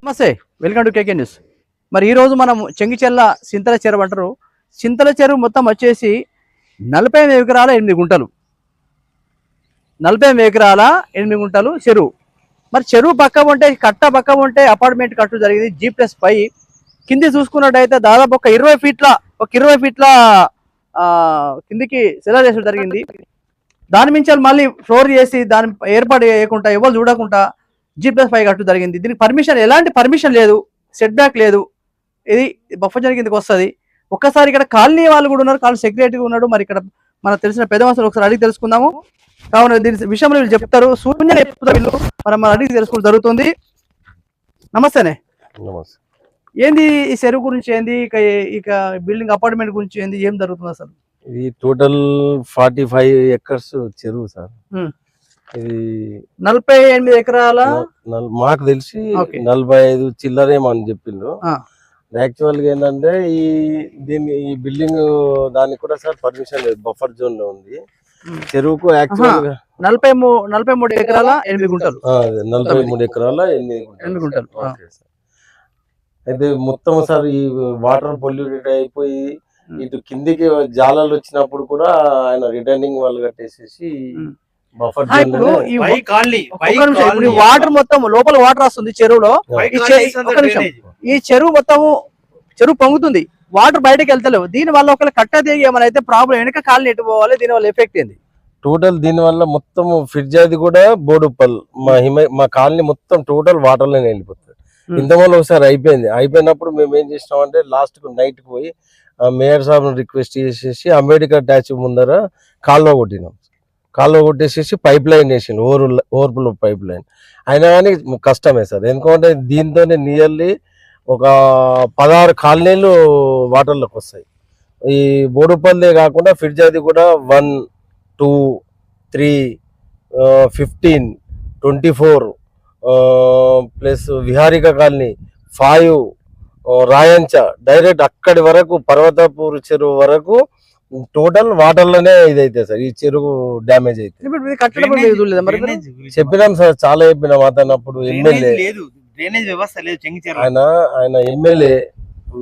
నమస్తే, welcome to KK news. మరి ఈరోజు మనం చెంగిచెర్ల సింతల చెరువు అంటారు. సింతల చెరువు మొత్తం వచ్చేసి 45 ఎకరాల 8 గుంటలు. 45 ఎకరాల 8 గుంటలు చెరువు. మరి చెరువు పక్క ఉంటే పక్క ఉంటే అపార్ట్మెంట్ కట్టు జరిగింది G+5. కింది చూసుకున్నట్టయితే దాదాపు ఒక 20 ఫీట్ల కిందికి సెలర్ చేసడం జరిగింది. దాని మించి మళ్ళీ ఫ్లోర్ చేసి దాని ఏర్పాటు చేయకుండా ఎవరు చూడకుండా G+5 కట్టు జరిగింది. దీనికి పర్మిషన్, ఎలాంటి పర్మిషన్ లేదు, సెట్ బ్యాక్ లేదు. ఇది బఫర్ జోన్ కిందకి వస్తుంది. ఒక్కసారి ఇక్కడ కాలనీ వాళ్ళు కూడా ఉన్నారు, కాలనీ సెక్రటరీ ఉన్నాడు. మరి ఇక్కడ మనకు తెలిసిన పెద్ద మనుషులు ఒకసారి అడిగి తెలుసుకుందాము. కావున దీని విషయంలో వీళ్ళు చెప్తారు, శూన్యంగా చెప్తారు వీళ్ళు. మనం అడిగి తెలుసుకోవడం జరుగుతుంది. నమస్తేనే. ఏంది ఈ చెరువు గురించి, ఏంది ఇక బిల్డింగ్ అపార్ట్మెంట్ గురించి ఏంది, ఏం జరుగుతుంది అసలు? ఇది టోటల్ 45 ఎకర్స్ చెరువు సార్. ఇది 48 ఎకరాల మాకు తెలిసి 45 చిల్లరేమో అని చెప్పిండు. యాక్చువల్ గా ఏంటంటే ఈ బిల్డింగ్ దానికి కూడా సార్ పర్మిషన్ లేదు, బఫర్ జోన్ లో ఉంది. చెరువుకు యాక్చువల్ గా 43 ఎకరాల 8 గుంటలు. 43 ఎకరాల 8 గుంటలు. అయితే మొత్తం సార్ ఈ వాటర్ పొల్యూటెడ్ అయిపోయి ఇటు కిందికి జాలాలు వచ్చినప్పుడు కూడా ఆయన రిటర్నింగ్ వాళ్ళు కట్టేసేసి బఫర్ వాటర్ మొత్తం లోపల వాటర్ వస్తుంది చెరువులో. ఈ చెరువు మొత్తము పొంగుతుంది, వాటర్ బయటకు వెళ్తలేవు. దీని వల్ల ఒకవేళ కట్ట దిగి ఏమైనా అయితే ప్రాబ్లం, వెనక కాలనీ ఎటు పోవాలి, దీని వల్ల ఎఫెక్ట్ ఏంది? టోటల్ దీని వల్ల మొత్తం ఫిర్జాది కూడా బోడుప్పల్ మా కాలనీ మొత్తం టోటల్ వాటర్ లోనే వెళ్ళిపోతుంది. ఇంతవల్ల ఒకసారి అయిపోయినప్పుడు మేము ఏం చేసినాం అంటే లాస్ట్ కు నైట్ కు పోయి మేయర్ సాబ్ రిక్వెస్ట్ చేసేసి అంబేద్కర్ ట్యాచ్ ముందర కాలువ కొట్టేసేసి పైప్ లైన్ వేసిండు, ఓవర్ఫ్లో పైప్ లైన్. అయినా కానీ కష్టమే సార్, ఎందుకంటే దీంతోనే నియర్లీ ఒక 16 కాలనీలు వాటర్లోకి వస్తాయి. ఈ బోడుపల్లి కాకుండా ఫిర్జాది కూడా 1, 2, 3, 15, 24 ప్లస్ విహారిక కాలనీ 5, రాయంచ డైరెక్ట్ అక్కడి వరకు పర్వతపూర్ చెరువు వరకు టోటల్ వాటర్ లోనే ఇదైతే సార్. ఈ చెరువు డ్యామేజ్ అయితే చెప్పినాం సార్, చాలా చెప్పినాం. అతను అప్పుడు ఎమ్మెల్యే, ఆయన ఎమ్మెల్యే.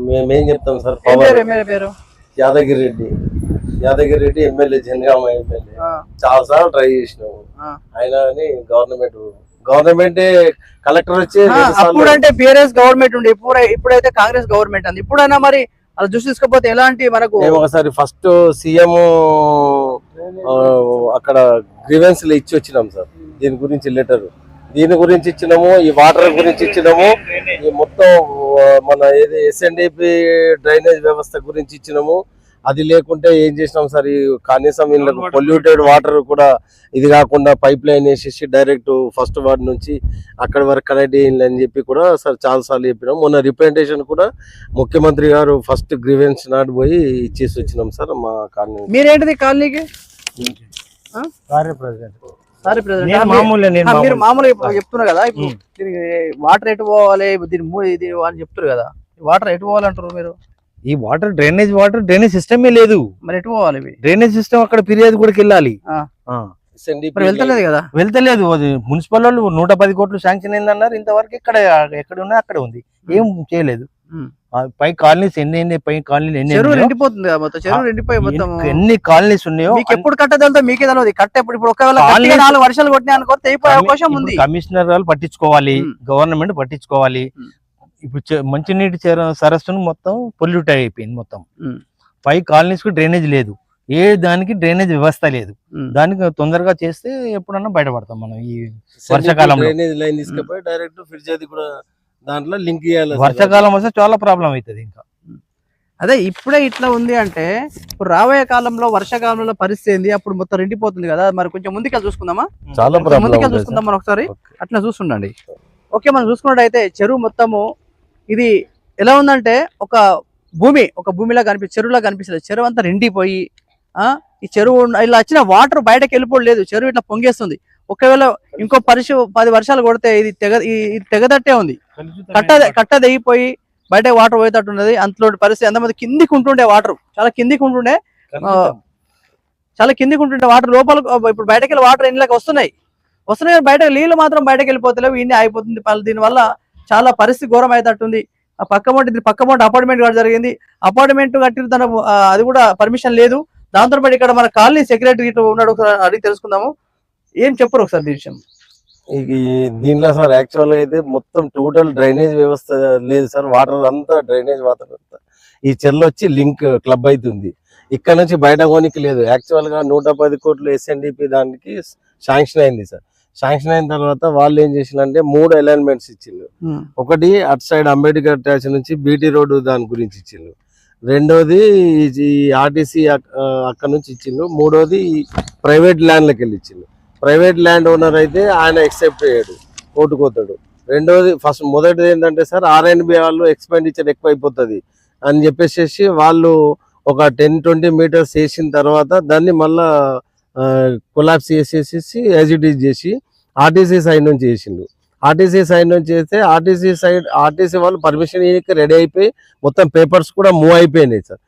మేమేం చెప్తాం సార్, పవర్ యాదగిరి రెడ్డి ఎమ్మెల్యే, జనగామ ఎమ్మెల్యే. చాలా సార్లు ట్రై చేసినాము ఆయన. గవర్నమెంట్ కలెక్టర్ వచ్చి అప్పుడంటే బిఆర్ఎస్ గవర్నమెంట్ ఉండే, ఇప్పుడైతే కాంగ్రెస్ గవర్నమెంట్ అంది. ఇప్పుడైనా మరి అలా చూసి తీసుకోపోతే ఎలాంటి మనకు ఒకసారి ఫస్ట్ సీఎం అక్కడ గ్రీవెన్స్ ఇచ్చి వచ్చినాం సార్. దీని గురించి లెటర్, దీని గురించి ఇచ్చినాము, ఈ వాటర్ గురించి ఇచ్చినాము, ఈ మొత్తం మన ఏది SNDP డ్రైనేజ్ వ్యవస్థ గురించి ఇచ్చినాము. అది లేకుంటే ఏం చేసినాం సార్, ఈ కనీసం ఇళ్ళకు పొల్యూటెడ్ వాటర్ కూడా ఇది కాకుండా పైప్ లైన్ వేసేసి డైరెక్ట్ ఫస్ట్ వార్డ్ నుంచి అక్కడి వరకు కనెక్ట్ చేయాలి అని చెప్పి కూడా సార్ చాలా సార్లు చెప్పినాం. మొన్న రిప్రజెంటేషన్ కూడా ముఖ్యమంత్రి గారు ఫస్ట్ గ్రీవెన్స్ నాటి పోయి ఇచ్చేసి వచ్చినాం సార్ మా కాలనీ. మీరేంటిది కాలనీకి మీరు మామూలుగా చెప్తున్నారు కదా, ఇప్పుడు దీనికి వాటర్ ఎటు పోవాలి, ఇది అని చెప్తారు కదా, వాటర్ ఎటు పోవాలంటారు మీరు? ఈ డ్రైనేజ్ సిస్టమే లేదు. మరి ఎటు పోవాలి? డ్రైనేజ్ సిస్టమ్ అక్కడ ఫిర్యాదు కూడా వెళ్ళాలి, వెళ్తలేదు కదా. వెళ్తలేదు. మున్సిపల్ వాళ్ళు 110 కోట్లు శాంక్షన్ అయిందన్నారు, ఇంతవరకు ఎక్కడ ఉన్నా అక్కడే ఉంది, ఏం చేయలేదు. పై కాలనీస్ ఎన్ని ఎండిపోతుంది మొత్తం, చెరువు ఎండిపోయి మొత్తం ఎన్ని కాలనీస్ ఉన్నాయో ఎప్పుడు కట్టదంతా మీకే తెలియదు. కట్ట ఇప్పుడు ఒకవేళ 4 వర్షాలు కొట్టినా అనుకో అయిపోయే అవకాశం ఉంది. కమిషనర్ వాళ్ళు పట్టించుకోవాలి, గవర్నమెంట్ పట్టించుకోవాలి. ఇప్పుడు మంచినీటి సరస్సును మొత్తం పొల్యూట్ అయిపోయింది మొత్తం. 5 కాలనీస్ కు డ్రైనేజ్ లేదు, ఏ దానికి డ్రైనేజ్ వ్యవస్థ లేదు. దానికి తొందరగా చేస్తే ఎప్పుడన్నా బయటపడతాం మనం. ఈ వర్షాకాలం డైరెక్ట్ ఫిర్జాది కూడా దాంట్లో లింక్ చేయాలి. వర్షాకాలం వస్తే చాలా ప్రాబ్లం అవుతుంది. ఇంకా అదే ఇప్పుడే ఇట్లా ఉంది అంటే ఇప్పుడు రాబోయే కాలంలో వర్షాకాలంలో పరిస్థితి ఏంది, అప్పుడు మొత్తం రెండిపోతుంది కదా. మరి కొంచెం ముందుకెళ్ళి చూసుకుందామా, ముందుకెళ్ళి చూసుకుందాం మనం ఒకసారి. అట్లా చూస్తుండండి. ఓకే, మనం చూసుకున్నట్టయితే చెరువు మొత్తము ఇది ఎలా ఉందంటే ఒక భూమిలా చెరువులా కనిపిస్తుంది. చెరువు అంతా రెండిపోయి ఈ చెరువు ఇలా వచ్చిన వాటర్ బయటకు వెళ్ళిపోలేదు, చెరువు ఇట్లా పొంగేస్తుంది. ఒకవేళ ఇంకో 10 వర్షాలు కొడితే ఇది తెగదట్టే ఉంది. కట్ట తెగిపోయి బయట వాటర్ పోయేటట్టున్నది. అంతలో పరిస్థితి ఎంతమంది కిందికి ఉంటుండే, వాటర్ చాలా కిందికి ఉంటుండే వాటర్ లోపల. ఇప్పుడు బయటకెళ్ళి వాటర్ ఇంట్లోకి వస్తున్నాయి. వస్తున్నాయి బయట నీళ్లు మాత్రం బయటకు వెళ్ళిపోతలేవు, ఇన్ని అయిపోతుంది. దీనివల్ల చాలా పరిస్థితి ఘోరం అవుతట్టుంది. ఆ పక్క మొంటి అపార్ట్మెంట్ కూడా జరిగింది. అపార్ట్మెంట్ కట్టిన తన అది కూడా పర్మిషన్ లేదు. దాంతో పాటు ఇక్కడ మన కాలనీ సెక్రటరీ ఉన్నాడు, అడిగి తెలుసుకుందాము. ఏం చెప్పరు ఒకసారి దీని విషయం? దీనిలో సార్ యాక్చువల్ అయితే మొత్తం టోటల్ డ్రైనేజ్ వ్యవస్థ లేదు సార్. వాటర్ అంతా డ్రైనేజ్ వాటర్ అంతా ఈ చెర్లు వచ్చి లింక్ క్లబ్ అవుతుంది. ఇక్కడ నుంచి బయట కొనికి లేదు. యాక్చువల్ గా 110 కోట్లు SNDP దానికి శాంక్షన్ అయింది సార్. శాంక్షన్ అయిన తర్వాత వాళ్ళు ఏం చేసిందంటే 3 అలైన్మెంట్స్ ఇచ్చిండ్రు. ఒకటి అటు సైడ్ అంబేద్కర్ ట్యాచ్ నుంచి బీటీ రోడ్డు దాని గురించి ఇచ్చిండ్రు. రెండోది ఈ ఆర్టీసీ అక్కడ నుంచి ఇచ్చిండ్రు. మూడోది ప్రైవేట్ ల్యాండ్లకు వెళ్ళి ఇచ్చిండ్రు. ప్రైవేట్ ల్యాండ్ ఓనర్ అయితే ఆయన ఎక్సెప్ట్ చేయడు, కోర్టుకోతాడు. రెండోది మొదటిది ఏంటంటే సార్ R&B వాళ్ళు ఎక్స్పెండిచర్ ఎక్కువ అయిపోతుంది అని చెప్పేసి వాళ్ళు ఒక 10-20 మీటర్స్ వేసిన తర్వాత దాన్ని మళ్ళా కొలాప్స్ చేసేసి యాజిటీస్ చేసి ఆర్టీసీ సైడ్ నుంచి చేసిండు. ఆర్టీసీ సైడ్ నుంచి చేస్తే ఆర్టీసీ వాళ్ళు పర్మిషన్ రెడీ అయిపోయి మొత్తం పేపర్స్ కూడా మూవ్ అయిపోయినాయి సార్.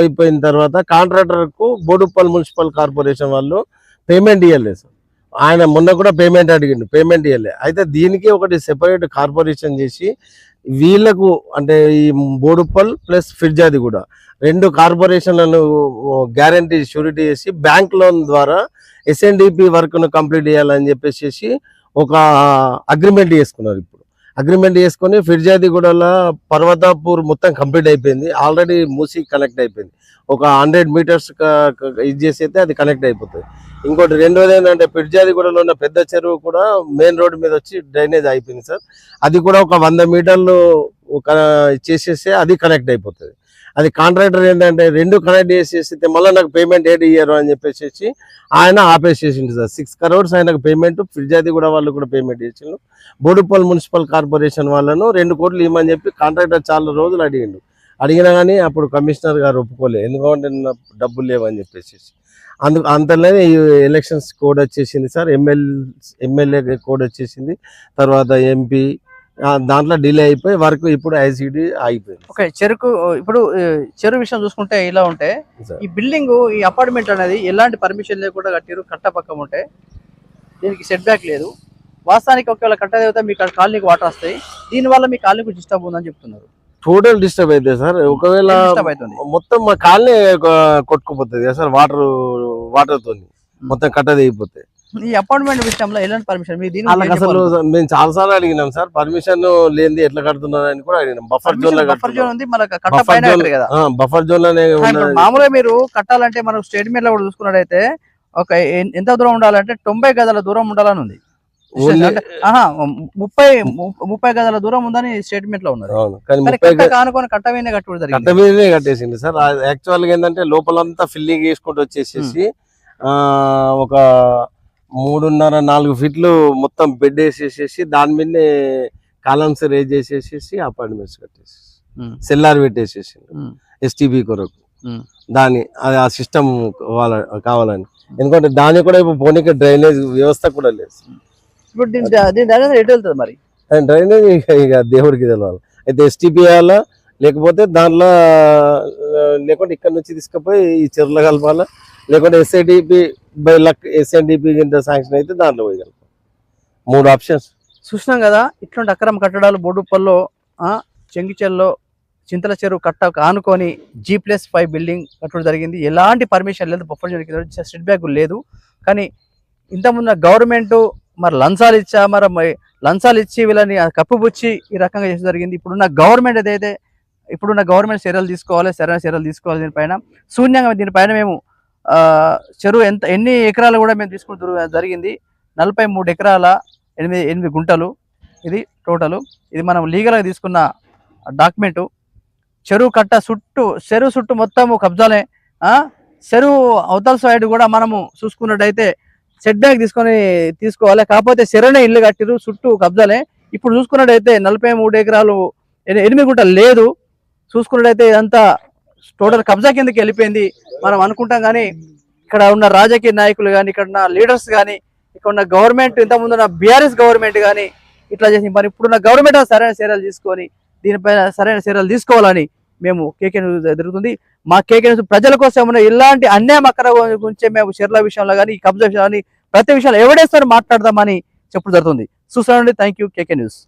అయిపోయిన తర్వాత కాంట్రాక్టర్కు బోడుప్పల్ మున్సిపల్ కార్పొరేషన్ వాళ్ళు పేమెంట్ ఇవ్వలేదు సార్. ఆయన మొన్న కూడా పేమెంట్ అడిగిండు, పేమెంట్ ఇవ్వలేదు. అయితే దీనికి ఒకటి సెపరేట్ కార్పొరేషన్ చేసి వీళ్ళకు అంటే ఈ బోడుప్పల్ ప్లస్ ఫిర్జాది కూడా 2 కార్పొరేషన్లను గ్యారంటీ షూరిటీ చేసి బ్యాంక్ లోన్ ద్వారా SNDP వర్క్ ను కంప్లీట్ చేయాలని చెప్పేసి ఒక అగ్రిమెంట్ చేసుకున్నారు. ఇప్పుడు అగ్రిమెంట్ చేసుకుని ఫిర్జాదిగూడలో పర్వతాపూర్ మొత్తం కంప్లీట్ అయిపోయింది. ఆల్రెడీ మూసి కనెక్ట్ అయిపోయింది. ఒక 100 మీటర్స్ ఇది చేసి అయితే అది కనెక్ట్ అయిపోతుంది. ఇంకోటి రెండోది ఏంటంటే ఫిర్జాదిగూడలో ఉన్న పెద్ద చెరువు కూడా మెయిన్ రోడ్ మీద వచ్చి డ్రైనేజ్ అయిపోయింది సార్. అది కూడా ఒక 100 మీటర్లు చేసేస్తే అది కనెక్ట్ అయిపోతుంది. అది కాంట్రాక్టర్ ఏంటంటే 2 కనెక్ట్ చేసేస్తే మళ్ళీ నాకు పేమెంట్ ఏది ఇయ్యారు అని చెప్పేసి ఆయన ఆపేసేసిండు సార్. 6 crores ఆయనకు పేమెంట్ ఫిర్జాదిగూడ వాళ్ళు కూడా పేమెంట్ చేసిండు. బోడుప్పల్ మున్సిపల్ కార్పొరేషన్ వాళ్ళను 2 కోట్లు ఇవ్వమని చెప్పి కాంట్రాక్టర్ చాలా రోజులు అడిగినా కానీ అప్పుడు కమిషనర్ గారు ఒప్పుకోలేదు. ఎందుకంటే డబ్బులు లేవని చెప్పేసి అంతలోనే ఈ ఎలక్షన్స్ కోడ్ వచ్చేసింది సార్. ఎమ్మెల్యే కోడ్ వచ్చేసింది. తర్వాత MP దాంట్లో డిలే అయిపోయి వర్క్ ఇప్పుడు ICD అయిపోయింది. ఓకే, ఇప్పుడు చెరువు విషయం చూసుకుంటే ఇలా ఉంటే ఈ బిల్డింగ్ ఈ అపార్ట్మెంట్ అనేది ఎలాంటి పర్మిషన్ లేకుండా కట్టిరు, కట్ట పక్కన ఉంటే దీనికి సెట్ బ్యాక్ లేదు. వాస్తవానికి ఒకవేళ కట్టదేవితే మీ కాలనీకి వాటర్ వస్తాయి. దీనివల్ల మీ కాలనీకి డిస్టర్బ్ ఉందని చెప్తున్నారు. టోటల్ డిస్టర్బ్ అయితే సార్. ఒకవేళ మొత్తం మా కాలనీ కొట్టుకుపోతుంది కదా సార్, వాటర్ తోని మొత్తం కట్టదిగిపోతాయి. ఈ అపార్ట్మెంట్ విషయంలో ఎలాంటి పర్మిషన్ అసలు మేము చాలా సార్లు అడిగినాం సార్. పర్మిషన్ లేనిది ఎట్లా కడుతున్నారు అని కూడా అడిగినాం. బఫర్ జోన్ ఉంది, బఫర్ జోన్ లోనే మామూలుగా మీరు కట్టాలంటే మనం స్టేట్మెంట్ లో కూడా చూసుకున్నట్టయితే ఒక ఎంత దూరం ఉండాలంటే 90 గజాల దూరం ఉండాలని ఉంది. 30 గజాల దూరం ఉందని స్టేట్మెంట్ లో ఉన్నది. కట్టమీదనే కట్టేసింది సార్. యాక్చువల్ గా ఏంటంటే లోపలంతా ఫిల్లింగ్ చేసుకుంటూ వచ్చేసేసి ఒక 3.5-4 ఫీట్లు మొత్తం బెడ్ వేసేసేసి దాని మీదనే కాలమ్స్ రేజ్ చేసేసి అపార్ట్మెంట్స్ కట్టేసి సెల్లార్ పెట్టేసేసి STP కొరకు దాని అది ఆ సిస్టమ్ కావాలని. ఎందుకంటే దాని కూడా ఇప్పుడు పోనీకి డ్రైనేజ్ వ్యవస్థ కూడా లేదు. ఇప్పుడు ఎటు వెళ్తుంది మరి డ్రైనేజ్? ఇక దేవుడికి తెలవాలి. అయితే STP వేయాలా, లేకపోతే దాంట్లో లేకుంటే ఇక్కడ నుంచి తీసుకుపోయి ఈ చెరువులో కలపాలా, లేకుంటే SNDP కింద శాంక్షన్ అయితే దాంట్లో పోయి కలపాలి. 3 ఆప్షన్స్ చూసినాం కదా. ఇట్లాంటి అక్రమ కట్టడాలు బోడుప్పల్లో, చెంగిచెల్లో, చింతల చెరువు కట్ట ఆనుకొని G+5 బిల్డింగ్ కట్టడం జరిగింది. ఎలాంటి పర్మిషన్ లేదు, బఫర్ జోన్ స్ట్రీట్ బ్యాగ్ లేదు. కానీ ఇంతకుముందు గవర్నమెంట్ మరి లంచాలు ఇచ్చి వీళ్ళని కప్పుపుచ్చి ఈ రకంగా చేసి జరిగింది. ఇప్పుడున్న గవర్నమెంట్ చర్యలు తీసుకోవాలి, సరైన చర్యలు తీసుకోవాలి. దీనిపైన శూన్యంగా దీనిపైన మేము చెరువు ఎన్ని ఎకరాలు కూడా మేము తీసుకుని జరిగింది. 43 ఎకరాల 8 గుంటలు ఇది టోటల్. ఇది మనం లీగల్గా తీసుకున్న డాక్యుమెంటు. చెరువు చుట్టూ మొత్తము కబ్జాలే. చెరువు అవతల సైడ్ కూడా మనము చూసుకున్నట్టయితే సెట్ బ్యాక్ తీసుకోవాలి. కాకపోతే చెరువునే ఇల్లు కట్టిరు, చుట్టూ కబ్జాలే. ఇప్పుడు చూసుకున్నట్టయితే 43 ఎకరాలు 8 గుంటలు లేదు. చూసుకున్నట్టయితే ఇదంతా టోటల్ కబ్జా కిందకి వెళ్ళిపోయింది మనం అనుకుంటాం. కానీ ఇక్కడ ఉన్న రాజకీయ నాయకులు కానీ, ఇక్కడ ఉన్న లీడర్స్ కానీ, ఇక్కడ ఉన్న గవర్నమెంట్, ఇంతకుముందు ఉన్న BRS గవర్నమెంట్ కానీ ఇట్లా చేసి మరి ఇప్పుడున్న గవర్నమెంట్ సరైన చర్యలు తీసుకొని దీనిపైన సరైన చర్యలు తీసుకోవాలని మేము KK న్యూస్ జరుగుతుంది. మా KK న్యూస్ ప్రజల కోసం ఇలాంటి అన్యాయం అక్రమ గురించి మేము చర్యల విషయంలో కానీ, ఈ కబ్జా విషయంలో ప్రతి విషయాలు ఎవడేస్తారు మాట్లాడదామని చెప్పుడు జరుగుతుంది. చూస్తానండి. Thank you. KK news.